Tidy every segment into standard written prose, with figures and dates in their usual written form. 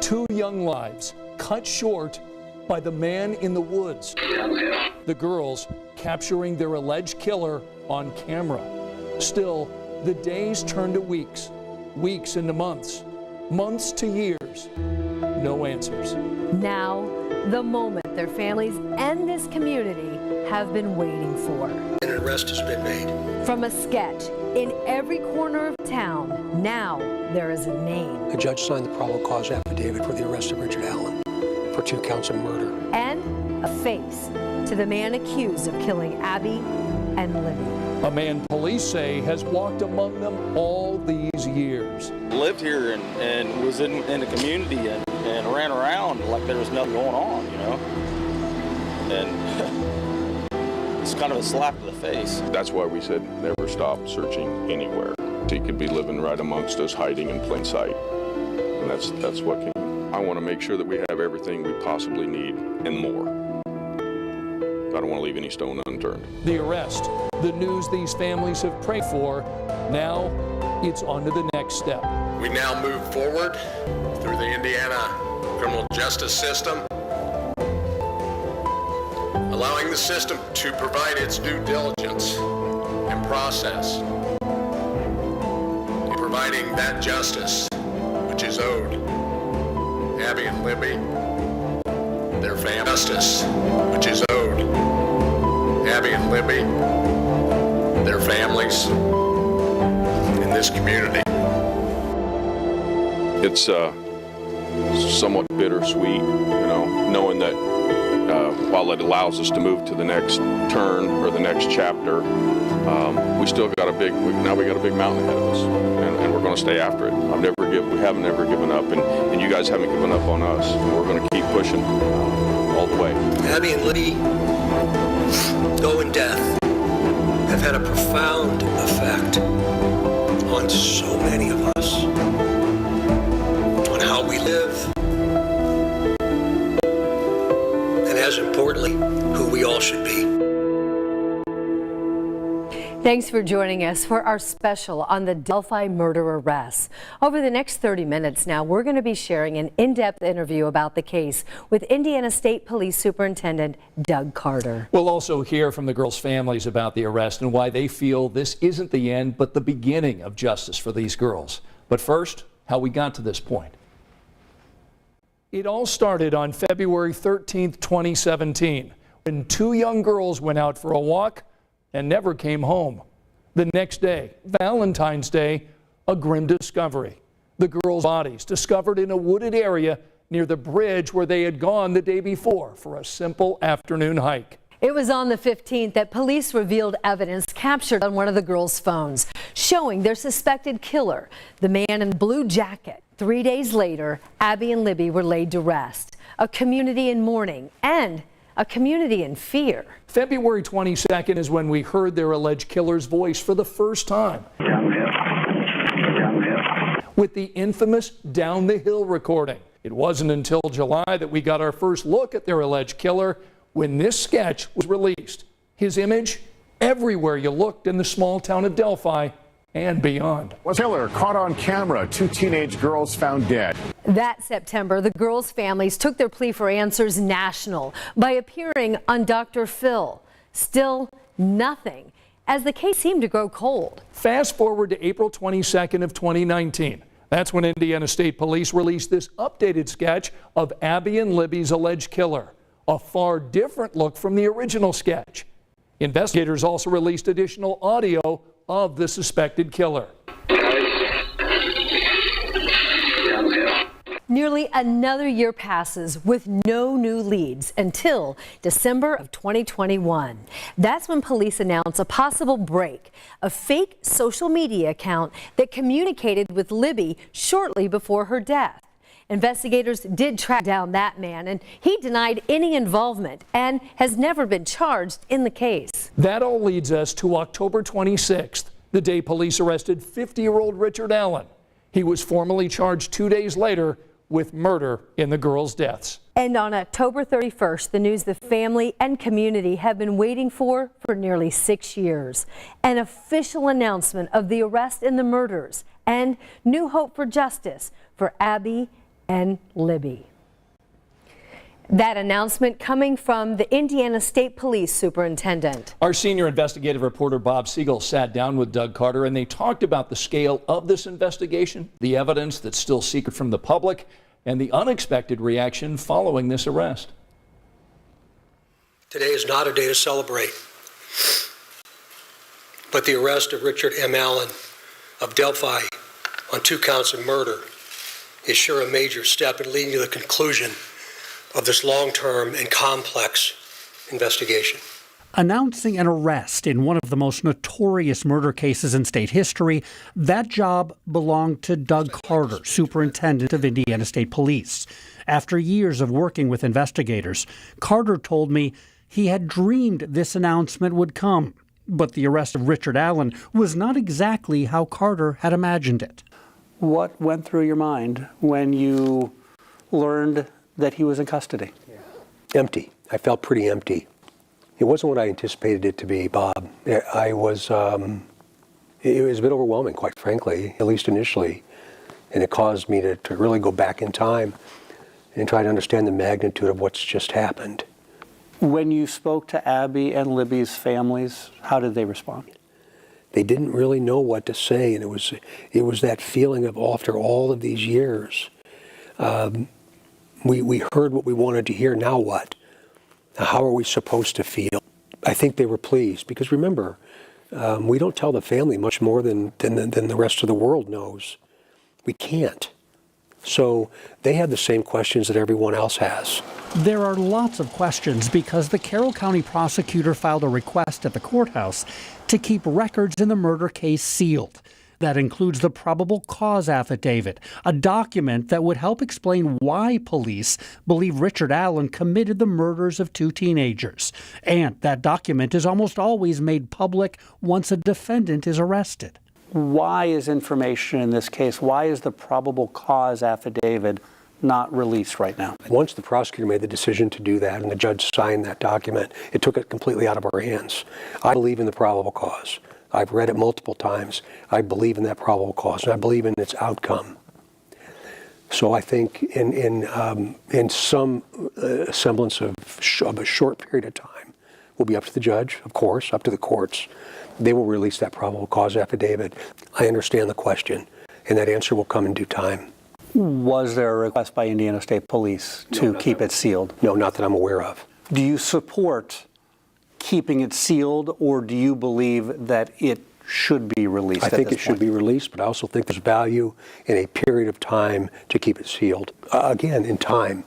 2 young lives cut short by the man in the woods. The girls capturing their alleged killer on camera. Still, the days turn to weeks, weeks into months, months to years. No answers. Now, the moment their families and this community have been waiting for. An arrest has been made. From a sketch in every corner of town, now there is a name. The judge signed the probable cause affidavit for the arrest of Richard Allen for 2 counts of murder. And a face to the man accused of killing Abby and Libby. A man police say has walked among them all these years. Lived here and was in the community and ran around like there was nothing going on, you know? And it's kind of a slap to the face. That's why we said never stop searching anywhere. He could be living right amongst us, hiding in plain sight. And that's what can. I want to make sure that we have everything we possibly need and more. I don't want to leave any stone unturned. The arrest, the news these families have prayed for, now it's on to the next step. We now move forward through the Indiana criminal justice system, allowing the system to provide its due diligence and process in providing that justice which is owed Abby and Libby, their family. Justice which is owed Abby and Libby, their families, in this community. It's somewhat bittersweet, you know, knowing that while it allows us to move to the next turn or the next chapter, we still got a big mountain ahead of us, and we're going to stay after it. We haven't ever given up, and you guys haven't given up on us. And we're going to keep pushing all the way. Abby and Libby, though in death, have had a profound effect on so many of us, on how we live, and as importantly, who we all should be. Thanks for joining us for our special on the Delphi murder arrests. Over the next 30 minutes now, we're going to be sharing an in-depth interview about the case with Indiana State Police Superintendent Doug Carter. We'll also hear from the girls' families about the arrest and why they feel this isn't the end, but the beginning of justice for these girls. But first, how we got to this point. It all started on February 13th, 2017, when 2 young girls went out for a walk and never came home. The next day, Valentine's Day, a grim discovery. The girls' bodies discovered in a wooded area near the bridge where they had gone the day before for a simple afternoon hike. It was on the 15th that police revealed evidence captured on one of the girls' phones showing their suspected killer, the man in the blue jacket. 3 days later, Abby and Libby were laid to rest. A community in mourning and a community in fear. February 22nd is when we heard their alleged killer's voice for the first time. With the infamous Down the Hill recording. It wasn't until July that we got our first look at their alleged killer when this sketch was released. His image everywhere you looked in the small town of Delphi and beyond. Was killer caught on camera, 2 teenage girls found dead. That September, the girls' families took their plea for answers national by appearing on Dr. Phil. Still nothing, as the case seemed to grow cold. Fast forward to April 22nd of 2019. That's when Indiana State Police released this updated sketch of Abby and Libby's alleged killer. A far different look from the original sketch. Investigators also released additional audio of the suspected killer. Nearly another year passes with no new leads until December of 2021. That's when police announced a possible break, a fake social media account that communicated with Libby shortly before her death. Investigators did track down that man, and he denied any involvement and has never been charged in the case. That all leads us to October 26th, the day police arrested 50-year-old Richard Allen. He was formally charged 2 days later with murder in the girls' deaths. And on October 31st, the news the family and community have been waiting for nearly 6 years. An official announcement of the arrest and the murders and new hope for justice for Abby and Libby. That announcement coming from the Indiana State Police Superintendent. Our senior investigative reporter Bob Siegel sat down with Doug Carter and they talked about the scale of this investigation, the evidence that's still secret from the public, and the unexpected reaction following this arrest. Today is not a day to celebrate, but the arrest of Richard M. Allen of Delphi on 2 counts of murder is sure a major step in leading to the conclusion of this long-term and complex investigation. Announcing an arrest in one of the most notorious murder cases in state history, that job belonged to Doug Carter, superintendent of Indiana State Police. After years of working with investigators, Carter told me he had dreamed this announcement would come. But the arrest of Richard Allen was not exactly how Carter had imagined it. What went through your mind when you learned that he was in custody? Empty. I felt pretty empty. It wasn't what I anticipated it to be, Bob. It was a bit overwhelming, quite frankly, at least initially. And it caused me to really go back in time and try to understand the magnitude of what's just happened. When you spoke to Abby and Libby's families, how did they respond? They didn't really know what to say, and it was that feeling of after all of these years, we heard what we wanted to hear. Now what? Now how are we supposed to feel? I think they were pleased because remember, we don't tell the family much more than the rest of the world knows. We can't. So they had the same questions that everyone else has. There are lots of questions because the Carroll County prosecutor filed a request at the courthouse to keep records in the murder case sealed. That includes the probable cause affidavit, a document that would help explain why police believe Richard Allen committed the murders of 2 teenagers. And that document is almost always made public once a defendant is arrested. Why is information in this case, why is the probable cause affidavit not released right now? Once the prosecutor made the decision to do that and the judge signed that document, it took it completely out of our hands. I believe in the probable cause. I've read it multiple times. I believe in that probable cause, and I believe in its outcome. So I think in some semblance of a short period of time, will be up to the judge, of course, up to the courts. They will release that probable cause affidavit. I understand the question, and that answer will come in due time. Was there a request by Indiana State Police to keep it sealed? No, not that I'm aware of. Do you support keeping it sealed, or do you believe that it should be released? I think it should be released, but I also think there's value in a period of time to keep it sealed. Again, in time,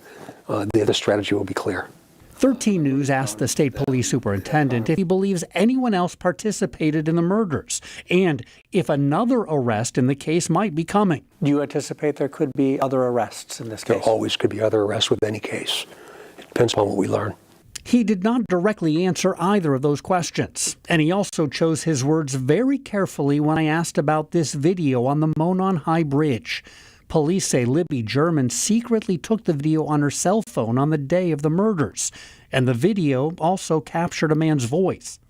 the strategy will be clear. 13 News asked the state police superintendent if he believes anyone else participated in the murders and if another arrest in the case might be coming. Do you anticipate there could be other arrests in this case? There always could be other arrests with any case. It depends on what we learn. He did not directly answer either of those questions, and he also chose his words very carefully when I asked about this video on the Monon High Bridge. Police say Libby German secretly took the video on her cell phone on the day of the murders, and the video also captured a man's voice.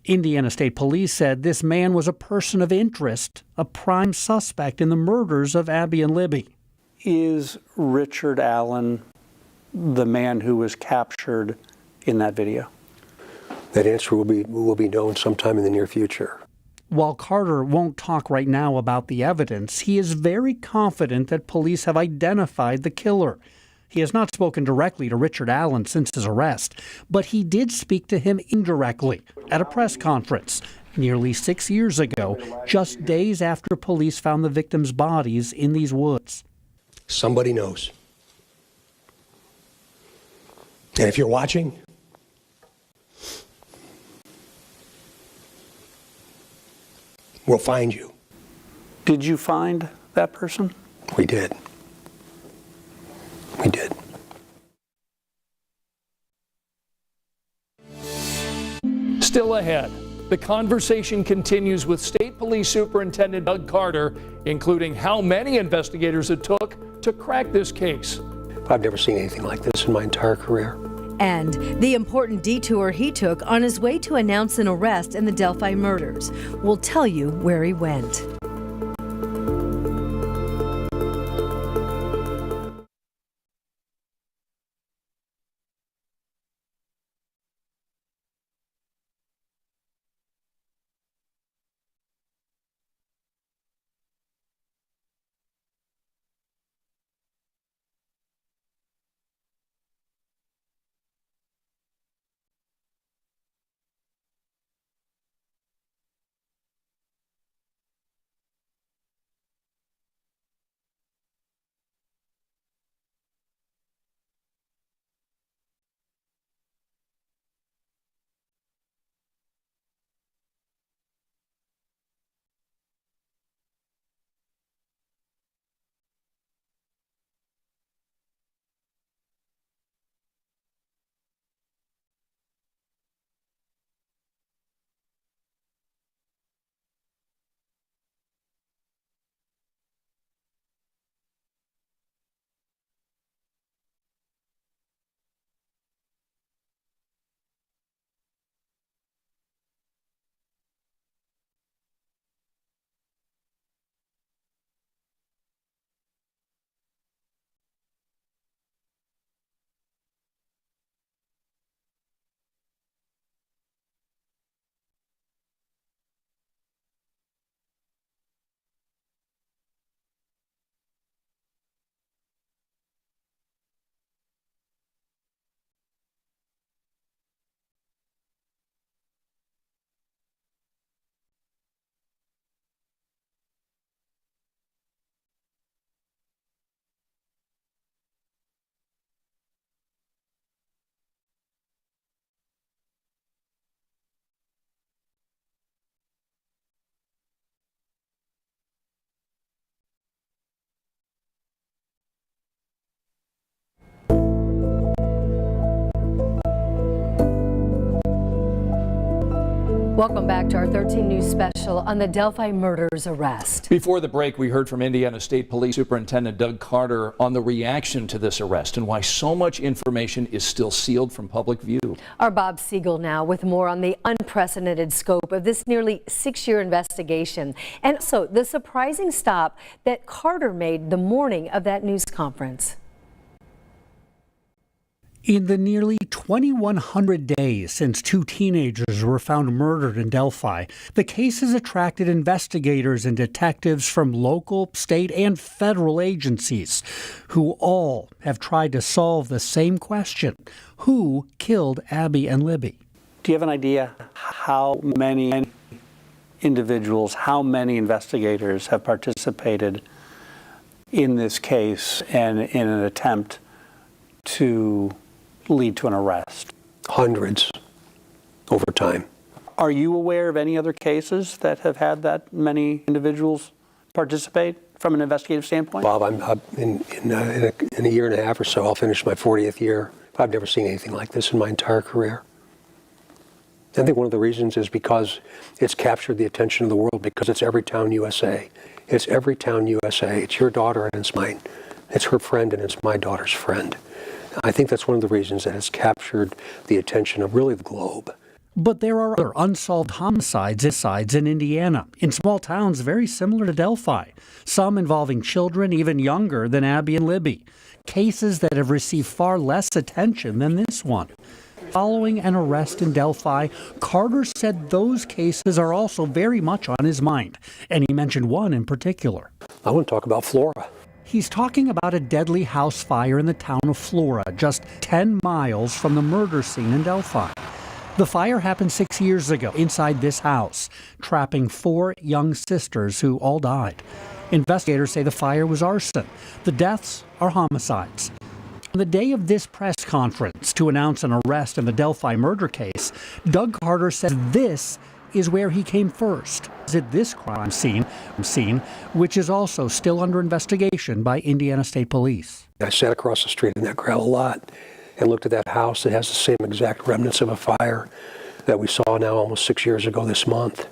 Indiana State Police said this man was a person of interest, a prime suspect in the murders of Abby and Libby. Is Richard Allen the man who was captured in that video? That answer will be known sometime in the near future. While Carter won't talk right now about the evidence, he is very confident that police have identified the killer. He has not spoken directly to Richard Allen since his arrest, but he did speak to him indirectly at a press conference nearly 6 years ago, just days after police found the victims' bodies in these woods. Somebody knows. And if you're watching, we'll find you. Did you find that person? We did. We did. Still ahead, the conversation continues with State Police Superintendent Doug Carter, including how many investigators it took to crack this case. I've never seen anything like this in my entire career. And the important detour he took on his way to announce an arrest in the Delphi murders. We'll tell you where he went. Welcome back to our 13 News special on the Delphi murder's arrest. Before the break, we heard from Indiana State Police Superintendent Doug Carter on the reaction to this arrest and why so much information is still sealed from public view. Our Bob Siegel now with more on the unprecedented scope of this nearly 6-year investigation and also the surprising stop that Carter made the morning of that news conference. In the nearly 2,100 days since 2 teenagers were found murdered in Delphi, the case has attracted investigators and detectives from local, state, and federal agencies who all have tried to solve the same question: who killed Abby and Libby? Do you have an idea how many individuals, how many investigators have participated in this case and in an attempt to lead to an arrest? Hundreds over time. Are you aware of any other cases that have had that many individuals participate from an investigative standpoint? Bob, I'm in a year and a half or so, I'll finish my 40th year. I've never seen anything like this in my entire career. I think one of the reasons is because it's captured the attention of the world, because it's Everytown USA. It's Everytown USA. It's your daughter and it's mine. It's her friend and it's my daughter's friend. I think that's one of the reasons that it's captured the attention of really the globe. But there are other unsolved homicides in Indiana, in small towns very similar to Delphi, some involving children even younger than Abby and Libby, cases that have received far less attention than this one. Following an arrest in Delphi, Carter said those cases are also very much on his mind, and he mentioned one in particular. I want to talk about Flora. He's talking about a deadly house fire in the town of Flora, just 10 miles from the murder scene in Delphi. The fire happened 6 years ago inside this house, trapping 4 young sisters who all died. Investigators say the fire was arson. The deaths are homicides. On the day of this press conference to announce an arrest in the Delphi murder case, Doug Carter said this is where he came first. At this crime scene, which is also still under investigation by Indiana State Police. I sat across the street in that gravel lot and looked at that house that has the same exact remnants of a fire that we saw now almost 6 years ago this month.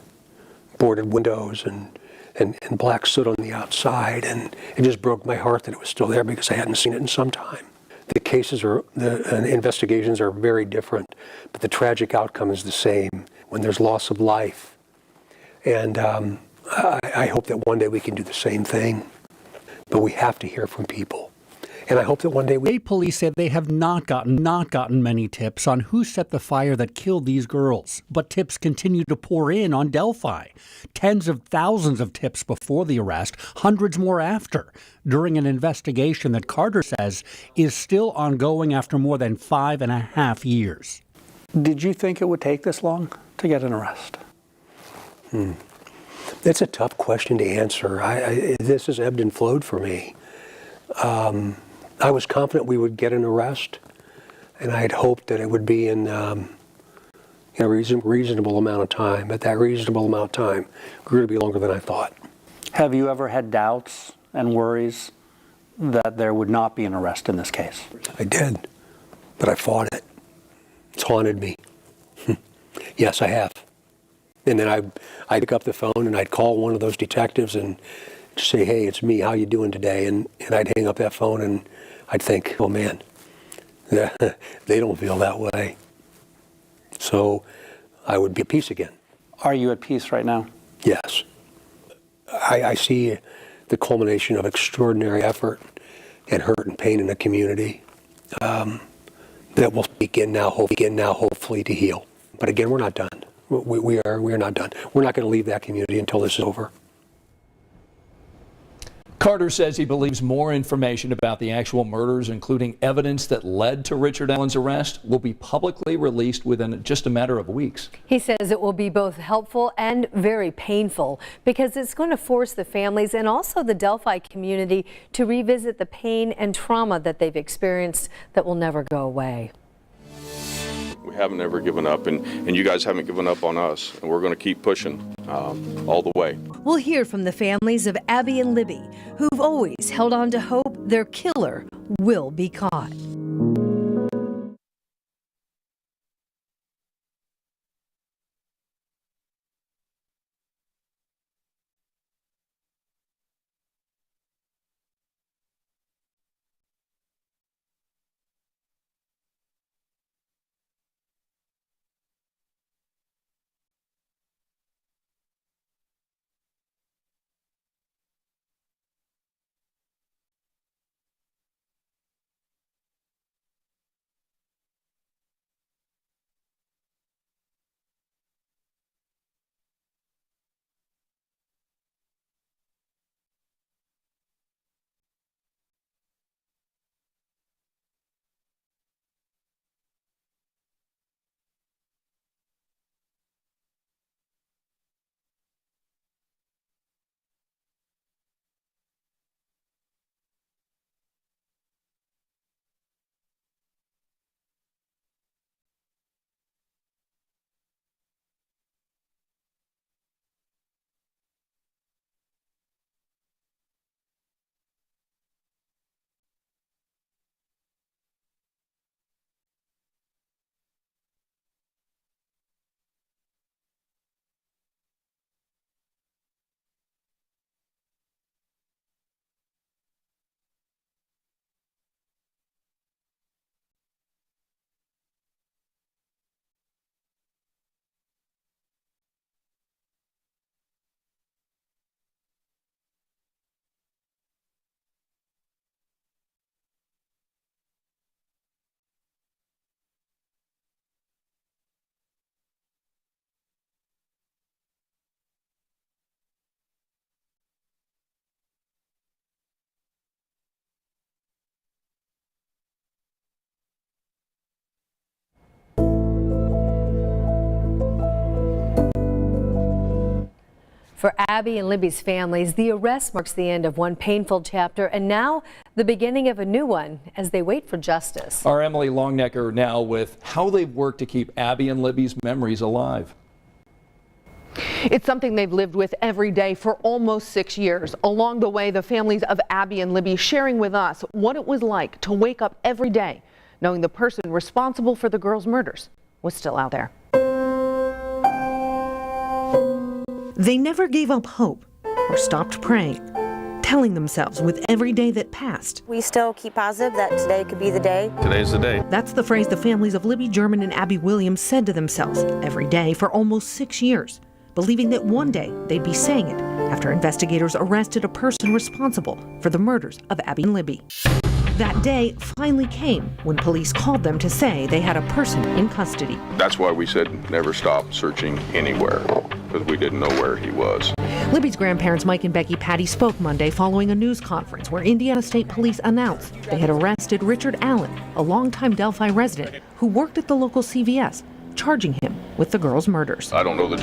Boarded windows and black soot on the outside, and it just broke my heart that it was still there because I hadn't seen it in some time. The cases the investigations are very different, but the tragic outcome is the same when there's loss of life. And I hope that one day we can do the same thing, but we have to hear from people. And I hope that one day State police said they have not gotten many tips on who set the fire that killed these girls, but tips continue to pour in on Delphi. Tens of thousands of tips before the arrest, hundreds more after, during an investigation that Carter says is still ongoing after more than 5.5 years. Did you think it would take this long to get an arrest? That's a tough question to answer. This has ebbed and flowed for me. I was confident we would get an arrest, and I had hoped that it would be in a reasonable amount of time. But that reasonable amount of time grew to be longer than I thought. Have you ever had doubts and worries that there would not be an arrest in this case? I did, but I fought it. It's haunted me. Yes, I have. And then I'd pick up the phone and I'd call one of those detectives and say, hey, it's me, how you doing today? And I'd hang up that phone and I'd think, oh man, they don't feel that way. So I would be at peace again. Are you at peace right now? Yes. I see the culmination of extraordinary effort and hurt and pain in the community that will begin now hopefully to heal. But again, we're not done. We are not done. We're not going to leave that community until this is over. Carter says he believes more information about the actual murders, including evidence that led to Richard Allen's arrest, will be publicly released within just a matter of weeks. He says it will be both helpful and very painful because it's going to force the families and also the Delphi community to revisit the pain and trauma that they've experienced that will never go away. We haven't ever given up, and you guys haven't given up on us, and we're going to keep pushing all the way. We'll hear from the families of Abby and Libby, who've always held on to hope their killer will be caught. For Abby and Libby's families, the arrest marks the end of one painful chapter and now the beginning of a new one as they wait for justice. Our Emily Longnecker now with how they've worked to keep Abby and Libby's memories alive. It's something they've lived with every day for almost 6 years. Along the way, the families of Abby and Libby sharing with us what it was like to wake up every day knowing the person responsible for the girls' murders was still out there. They never gave up hope or stopped praying, telling themselves with every day that passed. We still keep positive that today could be the day. Today's the day. That's the phrase the families of Libby German and Abby Williams said to themselves every day for almost 6 years, believing that one day they'd be saying it after investigators arrested a person responsible for the murders of Abby and Libby. That day finally came when police called them to say they had a person in custody. That's why we said never stop searching anywhere, because we didn't know where he was. Libby's grandparents Mike and Becky Patty spoke Monday following a news conference where Indiana State Police announced they had arrested Richard Allen, a longtime Delphi resident who worked at the local CVS, charging him with the girls' murders. I don't know the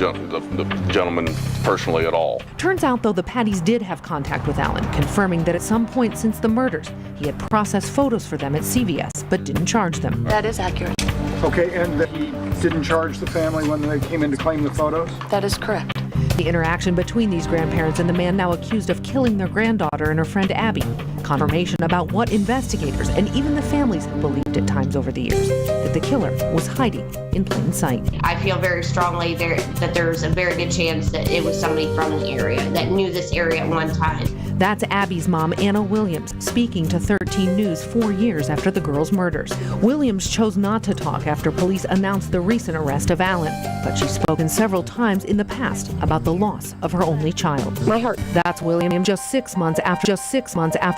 gentleman personally at all. Turns out, though, the Patties did have contact with Allen, confirming that at some point since the murders, he had processed photos for them at CVS, but didn't charge them. That is accurate. Okay, and that he didn't charge the family when they came in to claim the photos? That is correct. The interaction between these grandparents and the man now accused of killing their granddaughter and her friend Abby. Confirmation about what investigators and even the families have believed at times over the years, that the killer was hiding in plain sight. I feel very strongly that there's a very good chance that it was somebody from the area that knew this area at one time. That's Abby's mom, Anna Williams, speaking to 13 News 4 years after the girls' murders. Williams chose not to talk after police announced the recent arrest of Allen, but she's spoken several times in the past about the loss of her only child. My heart. That's Williams just 6 months after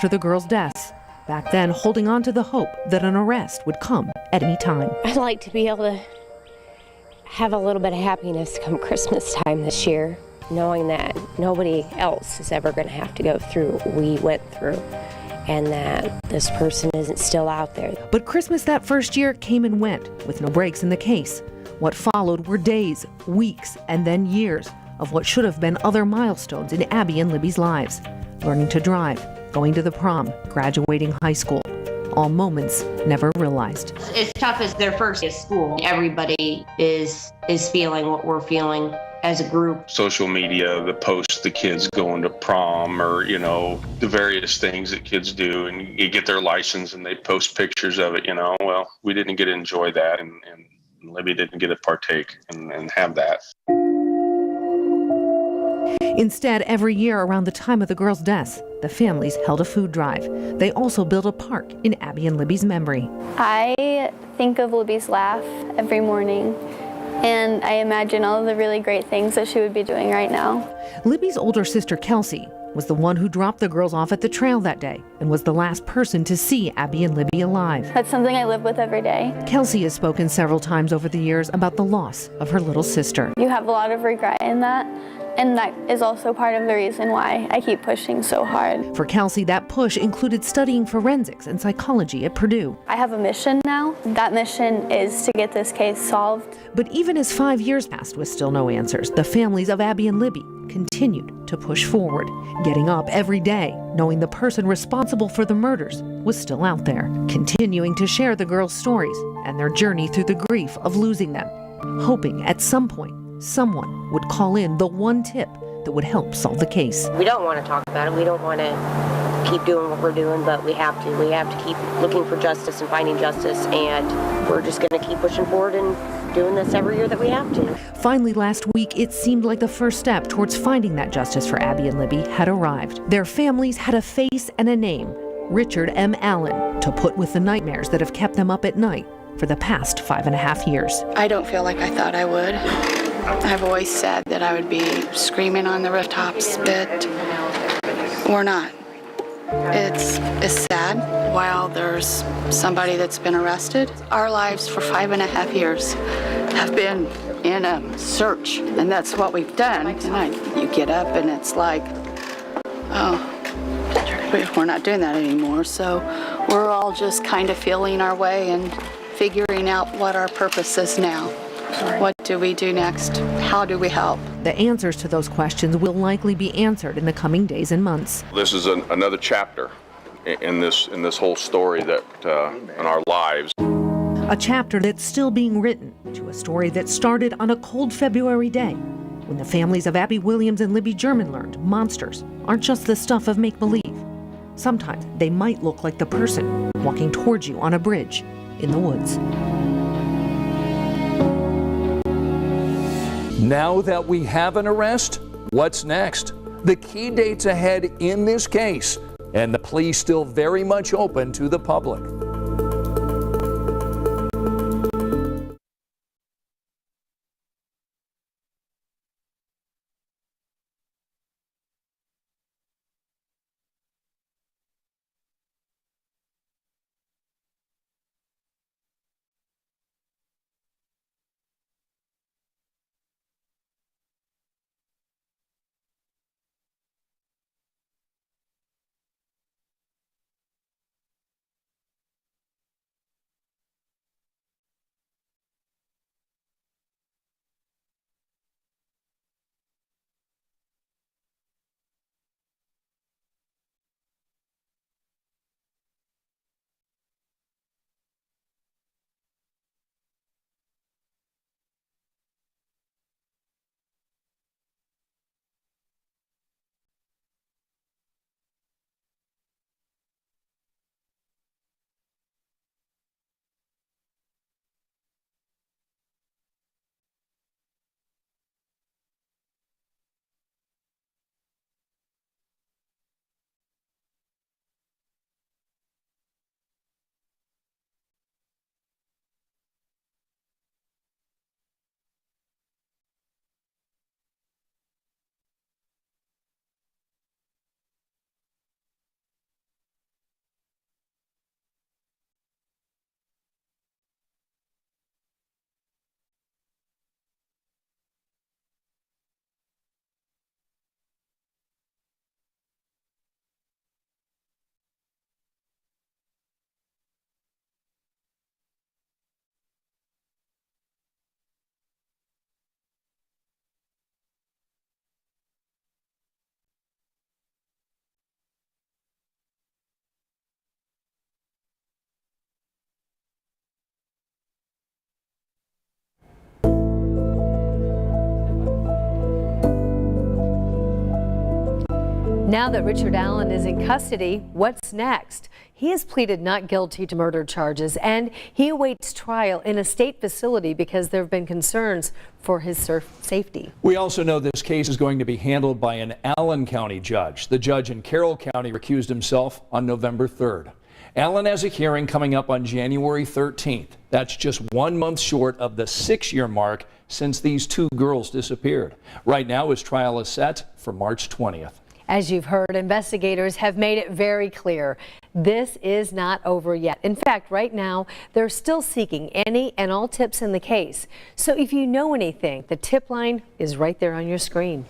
the girls' deaths. Back then, holding on to the hope that an arrest would come at any time. I'd like to be able to have a little bit of happiness come Christmas time this year, knowing that nobody else is ever going to have to go through what we went through, and that this person isn't still out there. But Christmas that first year came and went, with no breaks in the case. What followed were days, weeks, and then years of what should have been other milestones in Abby and Libby's lives. Learning to drive, going to the prom, graduating high school. All moments never realized. As tough as their first day of school, everybody is feeling what we're feeling as a group. Social media, the posts, the kids going to prom, or, the various things that kids do, and you get their license and they post pictures of it, Well, we didn't get to enjoy that, and Libby didn't get to partake and have that. Instead, every year around the time of the girls' deaths, the families held a food drive. They also built a park in Abby and Libby's memory. I think of Libby's laugh every morning, and I imagine all of the really great things that she would be doing right now. Libby's older sister, Kelsey, was the one who dropped the girls off at the trail that day and was the last person to see Abby and Libby alive. That's something I live with every day. Kelsey has spoken several times over the years about the loss of her little sister. You have a lot of regret in that, and that is also part of the reason why I keep pushing so hard. For Kelsey, that push included studying forensics and psychology at Purdue. I have a mission now. That mission is to get this case solved. But even as 5 years passed with still no answers, the families of Abby and Libby continued to push forward, getting up every day, knowing the person responsible for the murders was still out there, continuing to share the girls' stories and their journey through the grief of losing them, hoping at some point someone would call in the one tip that would help solve the case. We don't want to talk about it. We don't want to keep doing what we're doing, but we have to. We have to keep looking for justice and finding justice, and we're just going to keep pushing forward and doing this every year that we have to. Finally, last week, it seemed like the first step towards finding that justice for Abby and Libby had arrived. Their families had a face and a name, Richard M. Allen, to put with the nightmares that have kept them up at night for the past 5.5 years. I don't feel like I thought I would. I've always said that I would be screaming on the rooftops, but we're not. It's sad. While there's somebody that's been arrested, our lives for 5.5 years have been in a search, and that's what we've done. And you get up and it's like, oh, we're not doing that anymore. So we're all just kind of feeling our way and figuring out what our purpose is now. What do we do next? How do we help? The answers to those questions will likely be answered in the coming days and months. This is another chapter in this whole story that in our lives. A chapter that's still being written to a story that started on a cold February day when the families of Abby Williams and Libby German learned monsters aren't just the stuff of make-believe. Sometimes they might look like the person walking towards you on a bridge in the woods. Now that we have an arrest, what's next? The key dates ahead in this case, and the plea still very much open to the public. Now that Richard Allen is in custody, what's next? He has pleaded not guilty to murder charges, and he awaits trial in a state facility because there have been concerns for his safety. We also know this case is going to be handled by an Allen County judge. The judge in Carroll County recused himself on November 3rd. Allen has a hearing coming up on January 13th. That's just 1 month short of the 6-year mark since these two girls disappeared. Right now, his trial is set for March 20th. As you've heard, investigators have made it very clear this is not over yet. In fact, right now, they're still seeking any and all tips in the case. So if you know anything, the tip line is right there on your screen.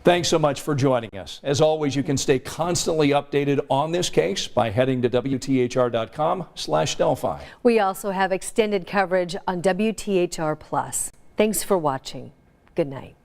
Thanks so much for joining us. As always, you can stay constantly updated on this case by heading to WTHR.com/Delphi. We also have extended coverage on WTHR Plus. Thanks for watching. Good night.